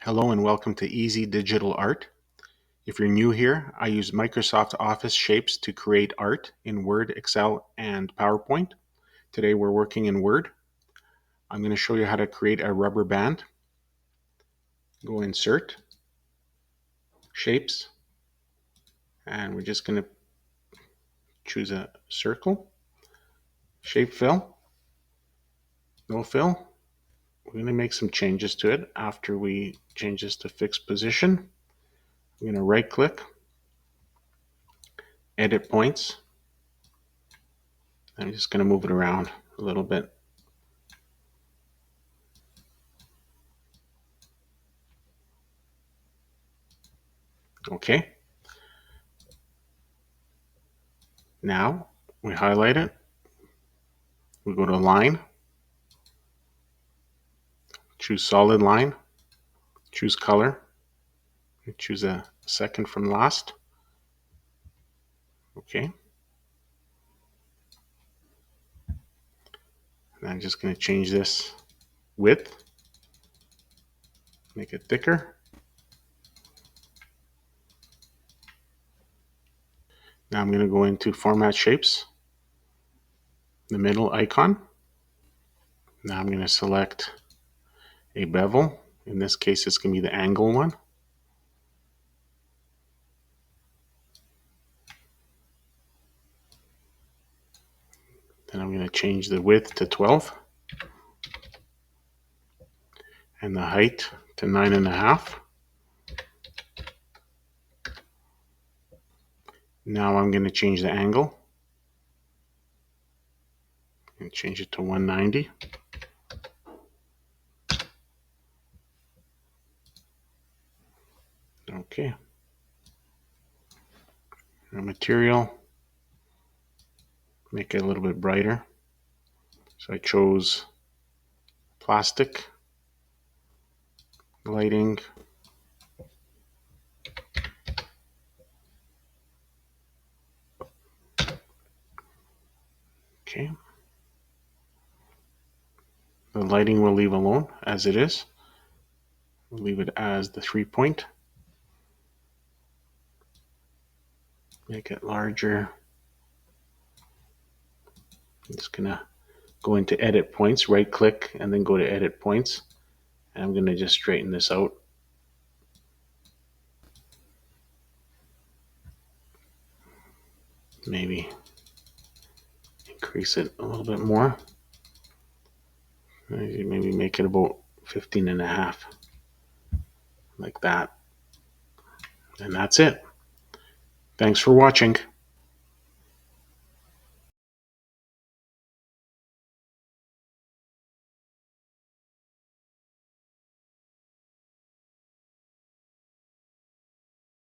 Hello and welcome to Easy Digital Art. If you're new here, I use Microsoft Office shapes to create art in Word, Excel, and PowerPoint. Today we're working in Word. I'm going to show you how to create a rubber band. Go Insert, Shapes, and we're just going to choose a circle. Shape Fill, No Fill. We're going to make some changes to it after we change this to fixed position. I'm going to right click, Edit Points. I'm just going to move it around a little bit. Okay. Now we highlight it. We go to Line, choose Solid Line, choose Color, and choose a second from last. Okay. And I'm just going to change this width, make it thicker. Now I'm going to go into Format Shapes, the middle icon. Now I'm going to select a bevel. In this case, it's going to be the angle one. Then I'm going to change the width to 12 and the height to 9.5. Now I'm going to change the angle and change it to 190. Okay. The material, make it a little bit brighter. So I chose plastic, lighting, okay. The lighting we'll leave alone as it is. We'll leave it as the 3-point. Make it larger. I'm just gonna go into Edit Points, right click, and then go to Edit Points. And I'm gonna just straighten this out. Maybe increase it a little bit more. Maybe make it about 15.5, like that. And that's it. Thanks for watching.